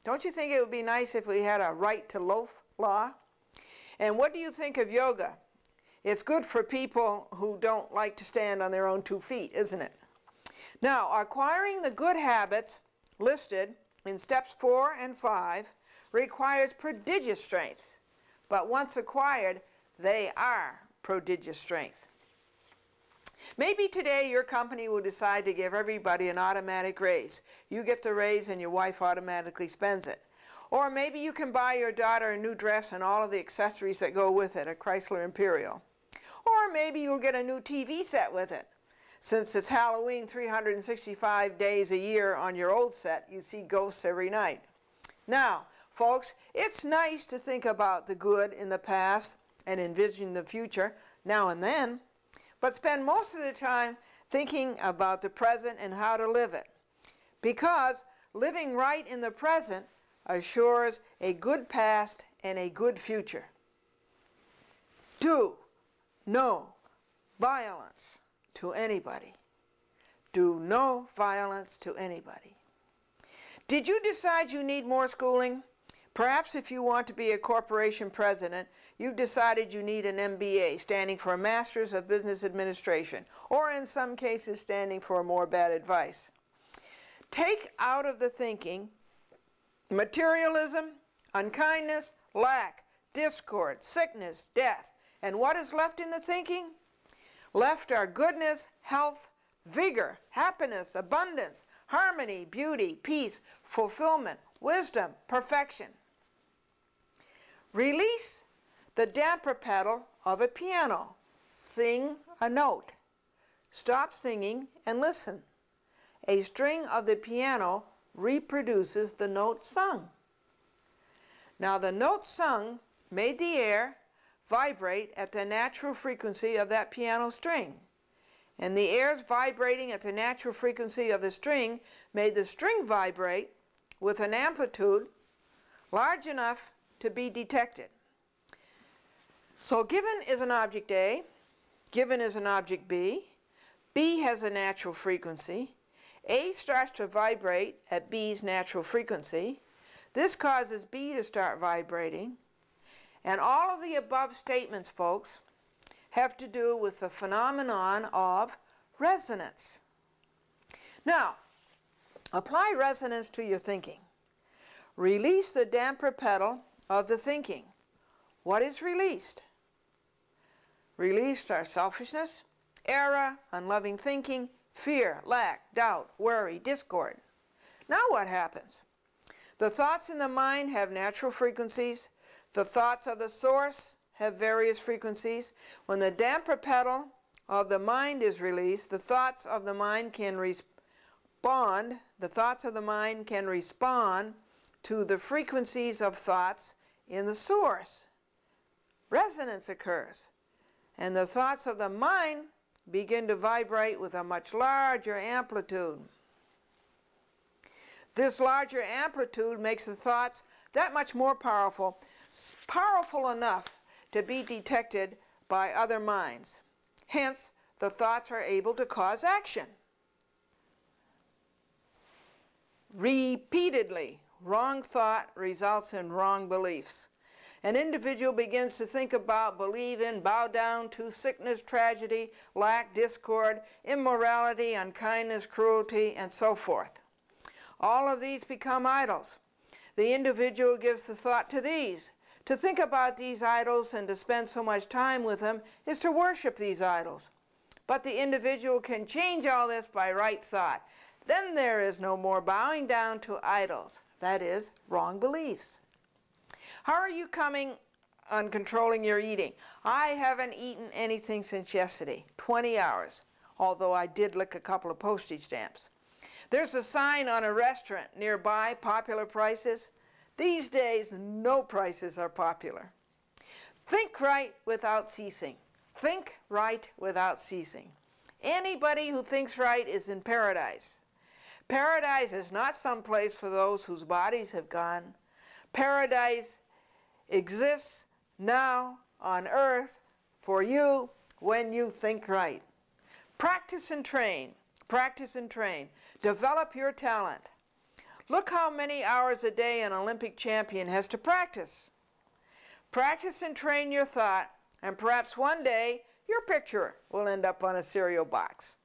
Don't you think it would be nice if we had a right to loaf law? And what do you think of yoga? It's good for people who don't like to stand on their own 2 feet, isn't it? Now, acquiring the good habits listed in steps 4 and 5 requires prodigious strength. But once acquired, they are prodigious strength. Maybe today your company will decide to give everybody an automatic raise. You get the raise and your wife automatically spends it. Or maybe you can buy your daughter a new dress and all of the accessories that go with it, a Chrysler Imperial. Or maybe you'll get a new TV set with it. Since it's Halloween 365 days a year on your old set, you see ghosts every night. Now, folks, it's nice to think about the good in the past and envision the future now and then, but spend most of the time thinking about the present and how to live it. Because living right in the present assures a good past and a good future. Do no violence to anybody. Do no violence to anybody. Did you decide you need more schooling? Perhaps if you want to be a corporation president, you've decided you need an MBA, standing for a Master's of Business Administration, or in some cases standing for more bad advice. Take out of the thinking materialism, unkindness, lack, discord, sickness, death. And what is left in the thinking? Left are goodness, health, vigor, happiness, abundance, harmony, beauty, peace, fulfillment, wisdom, perfection. Release the damper pedal of a piano. Sing a note. Stop singing and listen. A string of the piano reproduces the note sung. Now the note sung made the air vibrate at the natural frequency of that piano string. And the airs vibrating at the natural frequency of the string made the string vibrate with an amplitude large enough to be detected. So given is an object A, given is an object B, B has a natural frequency, A starts to vibrate at B's natural frequency. This causes B to start vibrating. And all of the above statements, folks, have to do with the phenomenon of resonance. Now, apply resonance to your thinking. Release the damper pedal of the thinking. What is released? Released are selfishness, error, unloving thinking, fear, lack, doubt, worry, discord. Now what happens? The thoughts in the mind have natural frequencies. The thoughts of the source have various frequencies. When the damper pedal of the mind is released, the thoughts of the mind can respond. The thoughts of the mind can respond to the frequencies of thoughts in the source. Resonance occurs, and the thoughts of the mind begin to vibrate with a much larger amplitude. This larger amplitude makes the thoughts that much more powerful, powerful enough to be detected by other minds. Hence, the thoughts are able to cause action. Repeatedly, wrong thought results in wrong beliefs. An individual begins to think about, believe in, bow down to sickness, tragedy, lack, discord, immorality, unkindness, cruelty, and so forth. All of these become idols. The individual gives the thought to these. To think about these idols and to spend so much time with them is to worship these idols. But the individual can change all this by right thought. Then there is no more bowing down to idols. That is, wrong beliefs. How are you coming on controlling your eating? I haven't eaten anything since yesterday, 20 hours, although I did lick a couple of postage stamps. There's a sign on a restaurant nearby, popular prices. These days, no prices are popular. Think right without ceasing. Think right without ceasing. Anybody who thinks right is in paradise. Paradise is not some place for those whose bodies have gone. Paradise exists now on earth for you when you think right. Practice and train. Practice and train. Develop your talent. Look how many hours a day an Olympic champion has to practice. Practice and train your thought, and perhaps one day your picture will end up on a cereal box.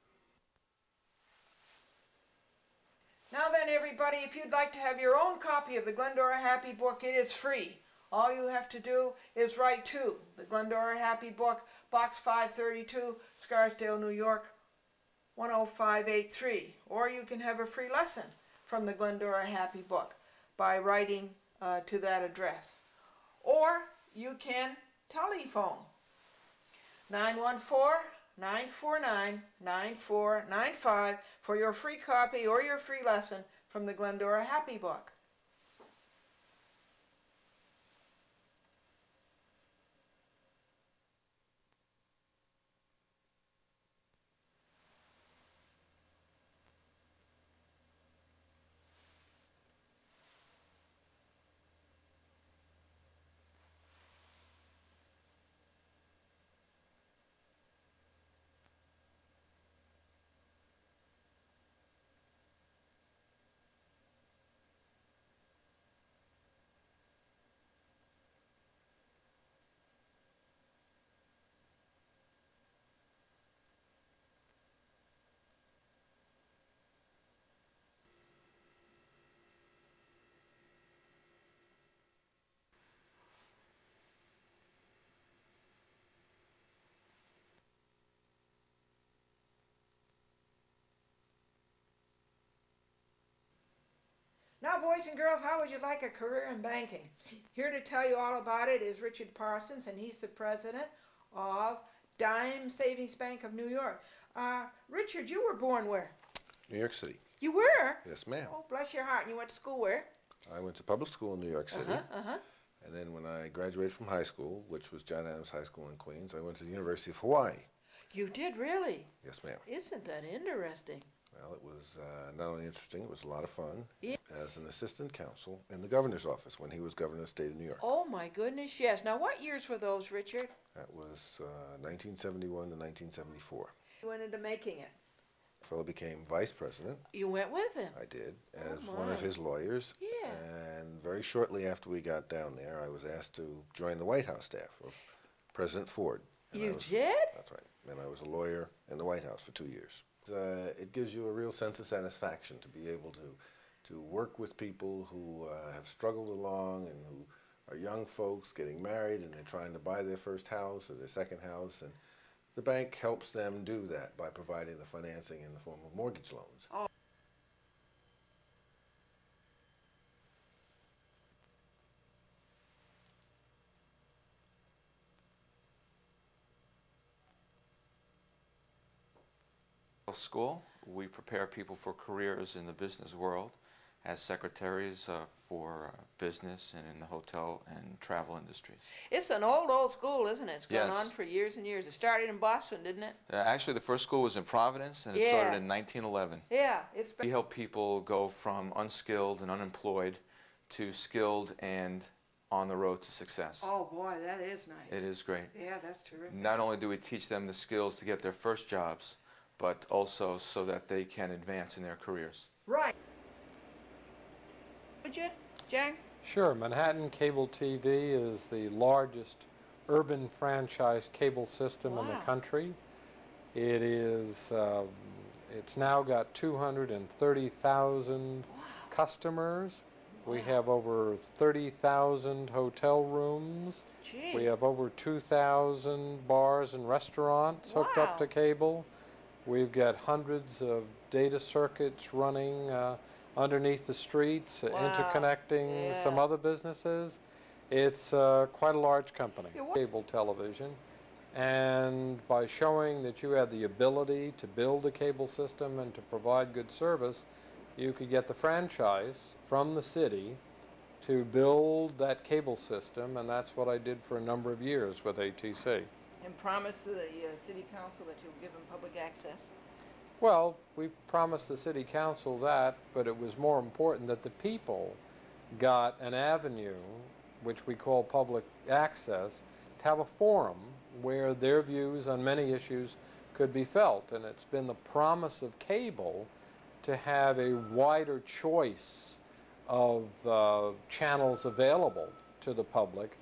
Now then, everybody, if you'd like to have your own copy of the Glendora Happy Book, it is free. All you have to do is write to the Glendora Happy Book, Box 532, Scarsdale, New York, 10583. Or you can have a free lesson from the Glendora Happy Book by writing to that address. Or you can telephone 914-949-9495 for your free copy or your free lesson from the Glendora Happy Book. Now, boys and girls, how would you like a career in banking? Here to tell you all about it is Richard Parsons, and he's the president of Dime Savings Bank of New York. Richard, you were born where? New York City. You were? Yes, ma'am. Oh, bless your heart. And you went to school where? I went to public school in New York City. And then when I graduated from high school, which was John Adams High School in Queens, I went to the University of Hawaii. You did, really? Yes, ma'am. Isn't that interesting? Well, it was not only interesting, it was a lot of fun. Yeah. As an assistant counsel in the governor's office when he was governor of the state of New York. Oh, my goodness, yes. Now, what years were those, Richard? That was 1971 to 1974. You went into making it. The fellow became vice president. You went with him? I did, as one of his lawyers. Yeah. And very shortly after we got down there, I was asked to join the White House staff of President Ford. And you did? That's right. And I was a lawyer in the White House for 2 years. It gives you a real sense of satisfaction to be able to work with people who have struggled along and who are young folks getting married and they're trying to buy their first house or their second house. And the bank helps them do that by providing the financing in the form of mortgage loans. Oh. School. We prepare people for careers in the business world as secretaries for business and in the hotel and travel industries. It's an old school, isn't it? It's gone Yes. on for years and years. It started in Boston, didn't it? Actually, the first school was in Providence, and it started in 1911. Yeah. We help people go from unskilled and unemployed to skilled and on the road to success. Oh, boy, that is nice. It is great. Yeah, that's terrific. Not only do we teach them the skills to get their first jobs, but also so that they can advance in their careers. Right. Would you, Jack? Sure. Manhattan Cable TV is the largest urban franchise cable system in the country. It is, it's now got 230,000 customers. We have over 30,000 hotel rooms. Gee. We have over 2,000 bars and restaurants hooked up to cable. We've got hundreds of data circuits running underneath the streets, interconnecting some other businesses. It's quite a large company, cable television. And by showing that you had the ability to build a cable system and to provide good service, you could get the franchise from the city to build that cable system, and that's what I did for a number of years with ATC. And promise the city council that you'll give them public access? Well, we promised the city council that, but it was more important that the people got an avenue, which we call public access, to have a forum where their views on many issues could be felt. And it's been the promise of cable to have a wider choice of channels available to the public,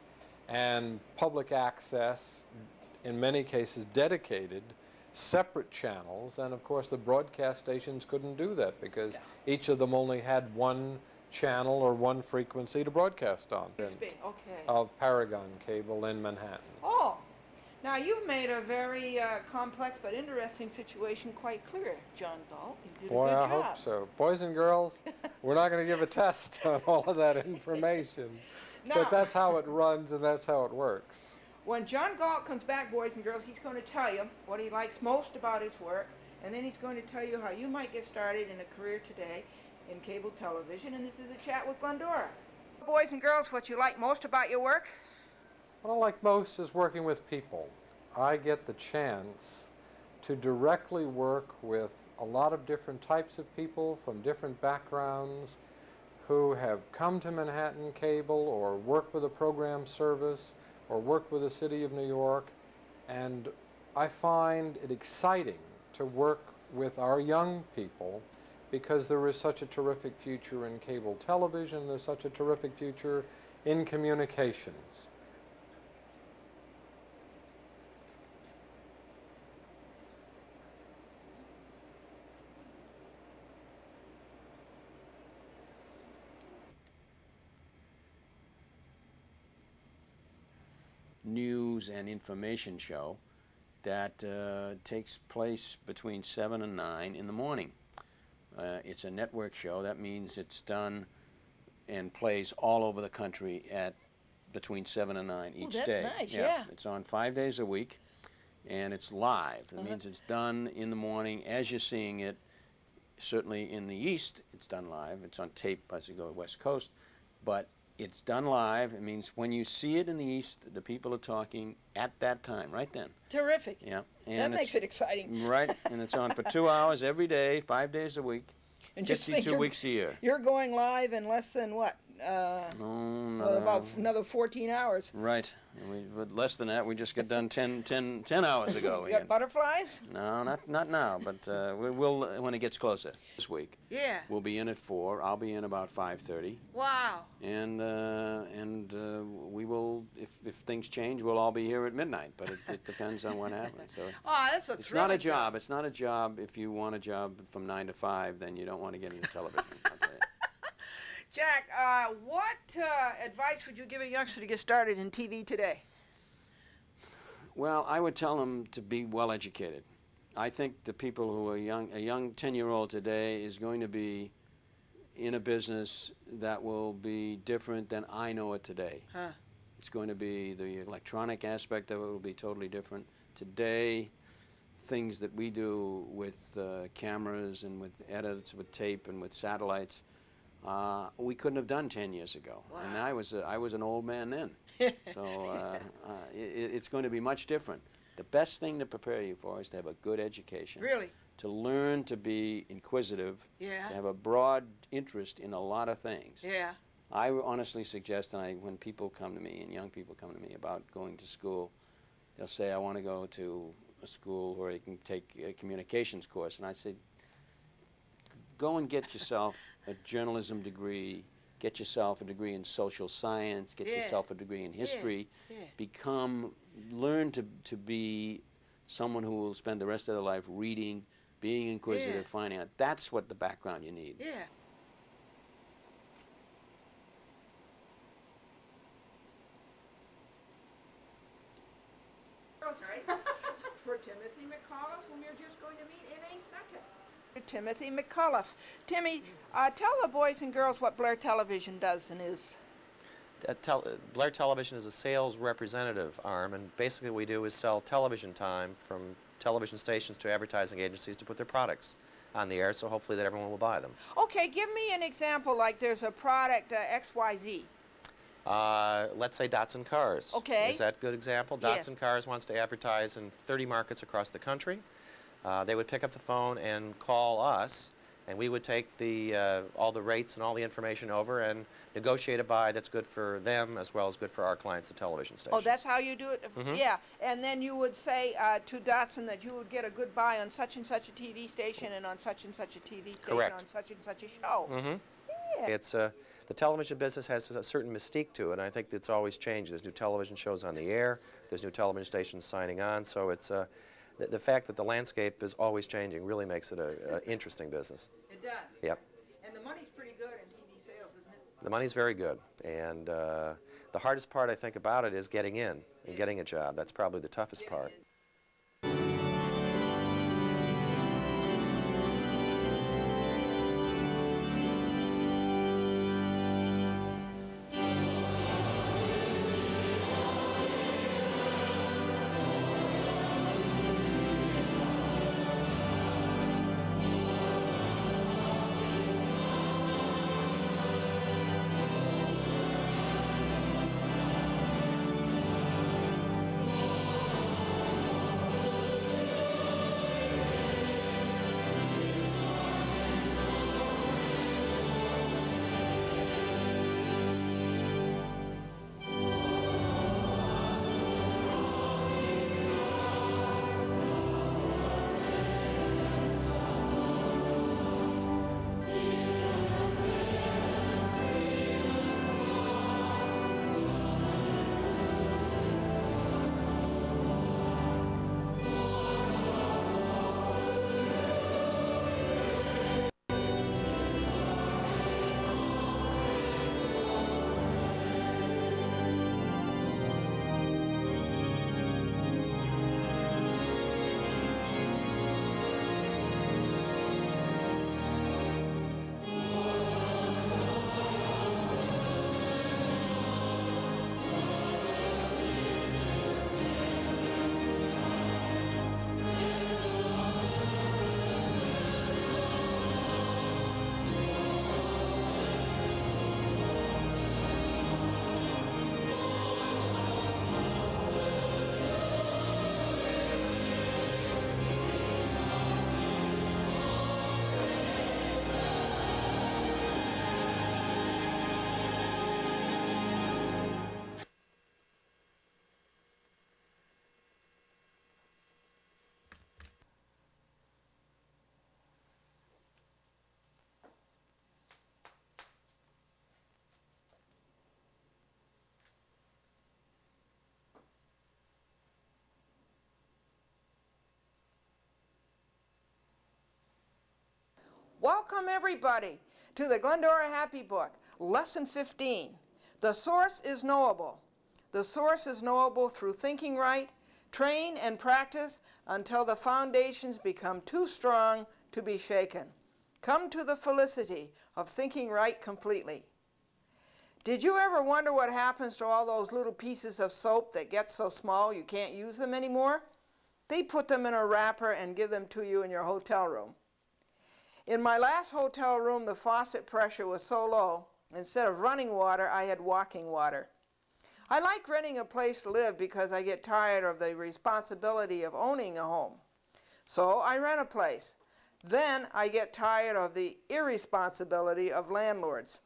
and public access, in many cases dedicated, separate channels, and of course the broadcast stations couldn't do that because each of them only had one channel or one frequency to broadcast on. Okay. Of Paragon Cable in Manhattan. Oh, now you've made a very complex but interesting situation quite clear, John Galt. You did Boy, a good I job. hope so. Boys and girls, we're not going to give a test on all of that information, but that's how it runs and that's how it works. When John Galt comes back, boys and girls, he's going to tell you what he likes most about his work, and then he's going to tell you how you might get started in a career today in cable television, and this is a chat with Glendora. Boys and girls, what you like most about your work? What I like most is working with people. I get the chance to directly work with a lot of different types of people from different backgrounds who have come to Manhattan Cable or work with a program service or work with the City of New York, and I find it exciting to work with our young people because there is such a terrific future in cable television, there's such a terrific future in communications. News and information show that takes place between 7 and 9 in the morning. It's a network show. That means it's done and plays all over the country at between 7 and 9 each day. That's nice, yeah. It's on 5 days a week, and it's live. It means it's done in the morning as you're seeing it. Certainly in the East, it's done live. It's on tape as you go West Coast, but it's done live. It means when you see it in the East, the people are talking at that time, right then. Terrific. Yeah. And that makes it exciting. Right, and it's on for 2 hours every day, 5 days a week, And just think 52 weeks a year. You're going live in less than what? About another 14 hours. Right. But less than that, we just got done 10 hours ago. You got butterflies? No, not now, but we'll when it gets closer this week. Yeah. We'll be in at 4. I'll be in about 5:30. Wow. And we will, if things change, we'll all be here at midnight. But it depends on what happens. So Oh, that's a it's not a thrilling job. It's not a job. If you want a job from 9 to 5, then you don't want to get into television. I'll tell you. Jack, what advice would you give a youngster to get started in TV today? Well, I would tell them to be well educated. I think the people who are young, a young 10-year-old today is going to be in a business that will be different than I know it today. Huh. It's going to be, the electronic aspect of it will be totally different. Today, things that we do with cameras and with edits, with tape and with satellites, we couldn't have done 10 years ago. Wow. And I was an old man then. So it's going to be much different. The best thing to prepare you for is to have a good education. Really? To learn to be inquisitive. Yeah. To have a broad interest in a lot of things. Yeah. I honestly suggest, and when people come to me, and young people come to me about going to school, they'll say, I want to go to a school where you can take a communications course. And I say, go and get yourself a journalism degree, get yourself a degree in social science, get yourself a degree in history, learn to be someone who will spend the rest of their life reading, being inquisitive, finding out. That's what the background you need. Yeah. For Timothy McCauliff, whom you're just going to meet in a second. Timothy McCauliff. Timmy, tell the boys and girls what Blair Television does and is. Blair Television is a sales representative arm, and basically what we do is sell television time from television stations to advertising agencies to put their products on the air, so hopefully that everyone will buy them. Okay, give me an example, like there's a product, XYZ. Let's say Datsun Cars. Okay. Is that a good example? Yes. Datsun Cars wants to advertise in 30 markets across the country. They would pick up the phone and call us, and we would take all the rates and all the information over and negotiate a buy that's good for them as well as good for our clients, the television stations. Oh, that's how you do it? Mm-hmm. Yeah, and then you would say to Datsun that you would get a good buy on such and such a TV station and on such and such a TV station. Correct. On such and such a show. Mm-hmm. Yeah. It's The television business has a certain mystique to it, and I think it's always changing. There's new television shows on the air, there's new television stations signing on, so it's the fact that the landscape is always changing really makes it an interesting business. It does. Yep. And the money's pretty good in TV sales, isn't it? The money's very good, and the hardest part I think about it is getting in and getting a job. That's probably the toughest part. Welcome everybody to the Glendora Happy Book, Lesson 15. The source is knowable. The source is knowable through thinking right, train and practice until the foundations become too strong to be shaken. Come to the felicity of thinking right completely. Did you ever wonder what happens to all those little pieces of soap that get so small you can't use them anymore? They put them in a wrapper and give them to you in your hotel room. In my last hotel room, the faucet pressure was so low, instead of running water, I had walking water. I like renting a place to live because I get tired of the responsibility of owning a home. So I rent a place. Then I get tired of the irresponsibility of landlords.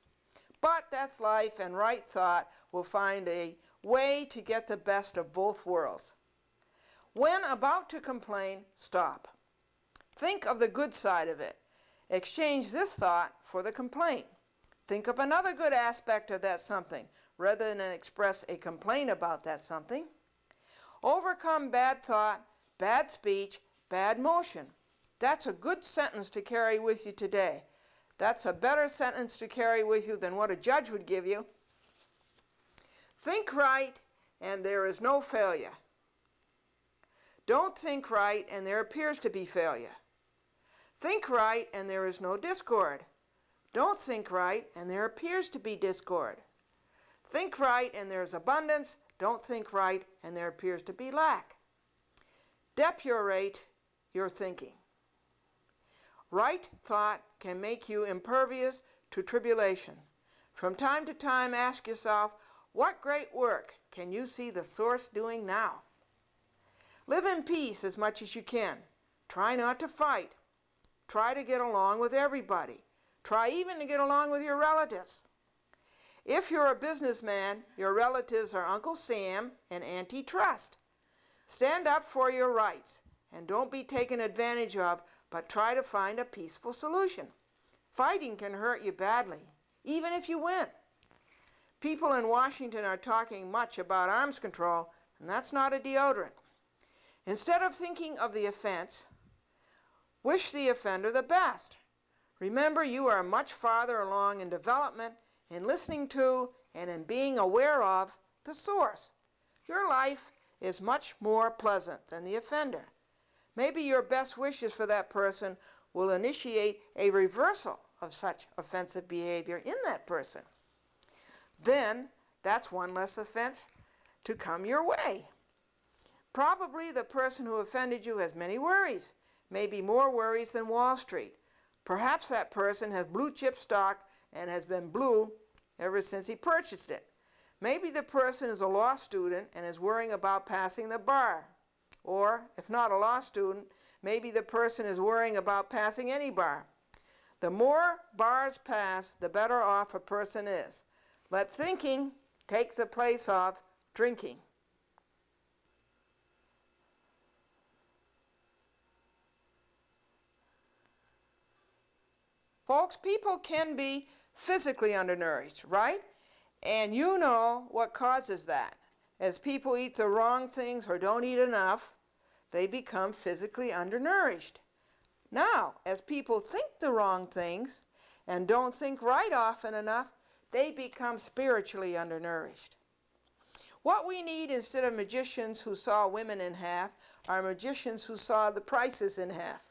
But that's life, and right thought will find a way to get the best of both worlds. When about to complain, stop. Think of the good side of it. Exchange this thought for the complaint. Think of another good aspect of that something, rather than express a complaint about that something. Overcome bad thought, bad speech, bad motion. That's a good sentence to carry with you today. That's a better sentence to carry with you than what a judge would give you. Think right, and there is no failure. Don't think right, and there appears to be failure. Think right, and there is no discord. Don't think right, and there appears to be discord. Think right, and there is abundance. Don't think right, and there appears to be lack. Depurate your thinking. Right thought can make you impervious to tribulation. From time to time, ask yourself, what great work can you see the source doing now? Live in peace as much as you can. Try not to fight. Try to get along with everybody. Try even to get along with your relatives. If you're a businessman, your relatives are Uncle Sam and Auntie Trust. Stand up for your rights and don't be taken advantage of, but try to find a peaceful solution. Fighting can hurt you badly. even if you win. People in Washington are talking much about arms control, and that's not a deodorant. Instead of thinking of the offense, wish the offender the best. Remember, you are much farther along in development, in listening to, and in being aware of the source. Your life is much more pleasant than the offender. Maybe your best wishes for that person will initiate a reversal of such offensive behavior in that person. Then, that's one less offense to come your way. Probably the person who offended you has many worries, maybe more worries than Wall Street. Perhaps that person has blue chip stock and has been blue ever since he purchased it. Maybe the person is a law student and is worrying about passing the bar. Or, if not a law student, maybe the person is worrying about passing any bar. The more bars passed, the better off a person is. Let thinking take the place of drinking. Folks, people can be physically undernourished, right? And you know what causes that. As people eat the wrong things or don't eat enough, they become physically undernourished. Now, as people think the wrong things and don't think right often enough, they become spiritually undernourished. What we need instead of magicians who saw women in half are magicians who saw the prices in half.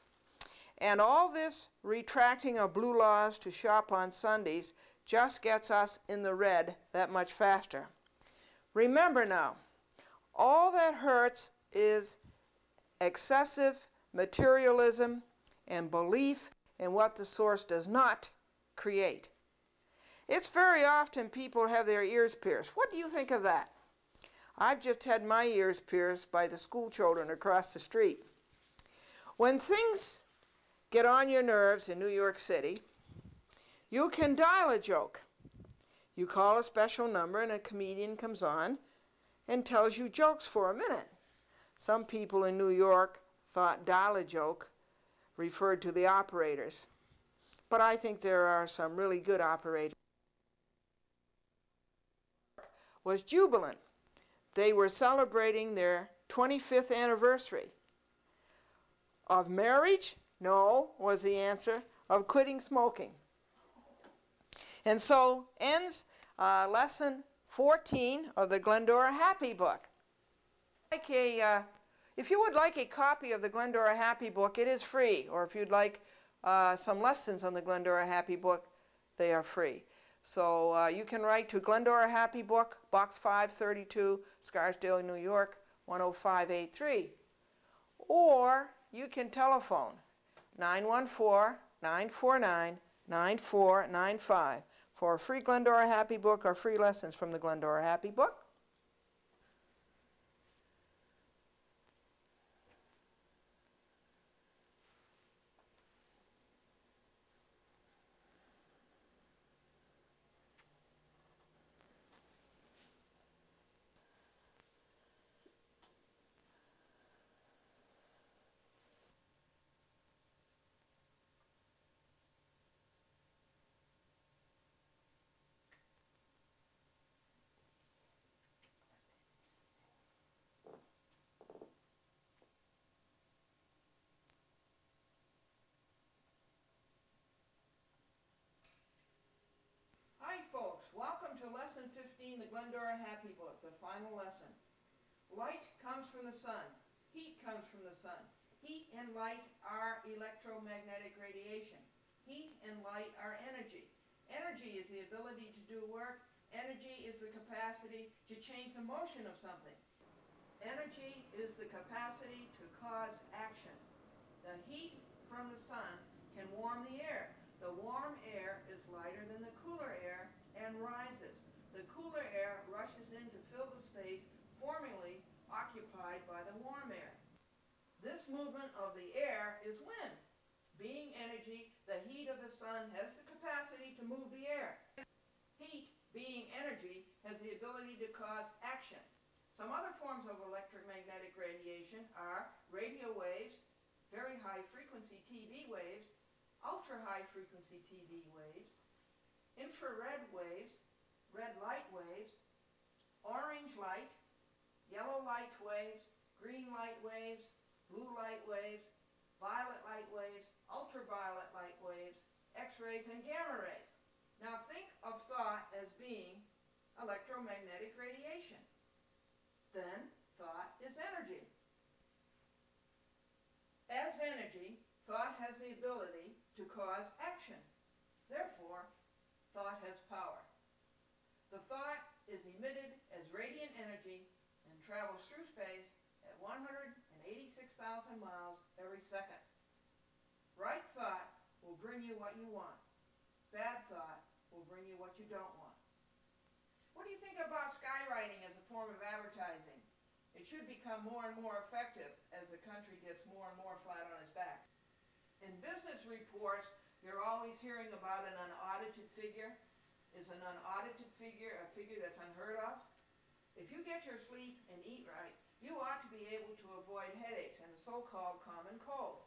And all this retracting of blue laws to shop on Sundays just gets us in the red that much faster. Remember now, all that hurts is excessive materialism and belief in what the source does not create. It's very often people have their ears pierced. What do you think of that? I've just had my ears pierced by the school children across the street. When things get on your nerves in New York City, you can dial a joke. You call a special number and a comedian comes on and tells you jokes for a minute. Some people in New York thought dial a joke referred to the operators. But I think there are some really good operators. Was jubilant. They were celebrating their 25th anniversary. Of marriage? No, was the answer. Of quitting smoking. And so ends lesson 14 of the Glendora Happy Book. If you would like a copy of the Glendora Happy Book, it is free. Or if you'd like some lessons on the Glendora Happy Book, they are free. So you can write to Glendora Happy Book, Box 532, Scarsdale, New York, 10583. Or you can telephone 914-949-9495 for a free Glendora Happy Book or free lessons from the Glendora Happy Book. To lesson 15, the Glendora Happy Book, the final lesson. Light comes from the sun. Heat comes from the sun. Heat and light are electromagnetic radiation. Heat and light are energy. Energy is the ability to do work. Energy is the capacity to change the motion of something. Energy is the capacity to cause action. The heat from the sun can warm the air. The warm air is lighter than the cooler air and rises. The cooler air rushes in to fill the space formerly occupied by the warm air. This movement of the air is wind. Being energy, the heat of the sun has the capacity to move the air. Heat, being energy, has the ability to cause action. Some other forms of electromagnetic radiation are radio waves, very high frequency TV waves, ultra high frequency TV waves, infrared waves, red light waves, orange light, yellow light waves, green light waves, blue light waves, violet light waves, ultraviolet light waves, X-rays, and gamma rays. Now think of thought as being electromagnetic radiation. Then thought is energy. As energy, thought has the ability to cause action. Therefore, thought has power. The thought is emitted as radiant energy and travels through space at 186,000 miles every second. Right thought will bring you what you want. Bad thought will bring you what you don't want. What do you think about skywriting as a form of advertising? It should become more and more effective as the country gets more and more flat on its back. In business reports, you're always hearing about an unaudited figure. Is an unaudited figure a figure that's unheard of? If you get your sleep and eat right, you ought to be able to avoid headaches and the so-called common cold,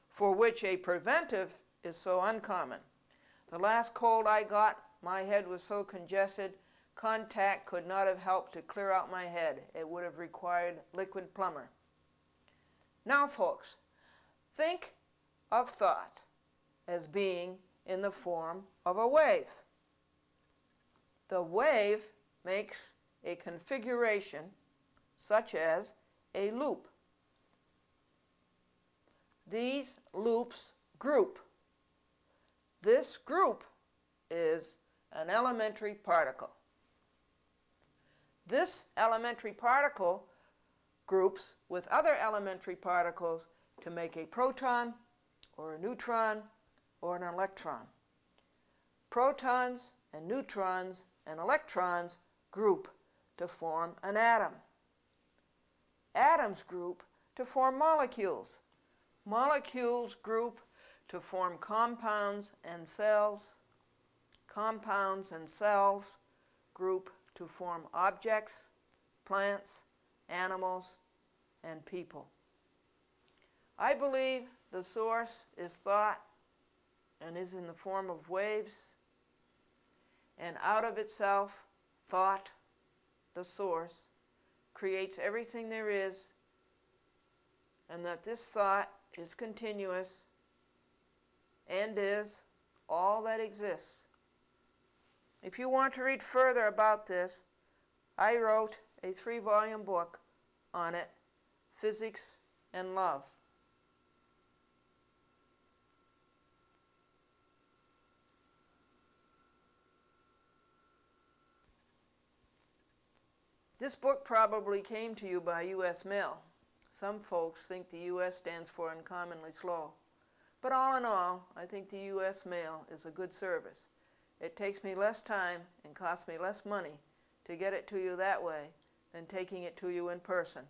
for which a preventive is so uncommon. The last cold I got, my head was so congested, contact could not have helped to clear out my head. It would have required liquid plumber. Now, folks, think of thought as being in the form of a wave. The wave makes a configuration such as a loop. These loops group. This group is an elementary particle. This elementary particle groups with other elementary particles to make a proton or a neutron or an electron. Protons and neutrons and electrons group to form an atom. Atoms group to form molecules. Molecules group to form compounds and cells. Compounds and cells group to form objects, plants, animals, and people. I believe the source is thought and is in the form of waves, and out of itself, thought, the source, creates everything there is, and that this thought is continuous and is all that exists. If you want to read further about this, I wrote a 3-volume book on it, Physics and Love. This book probably came to you by U.S. mail. Some folks think the U.S. stands for uncommonly slow. But all in all, I think the U.S. mail is a good service. It takes me less time and costs me less money to get it to you that way than taking it to you in person.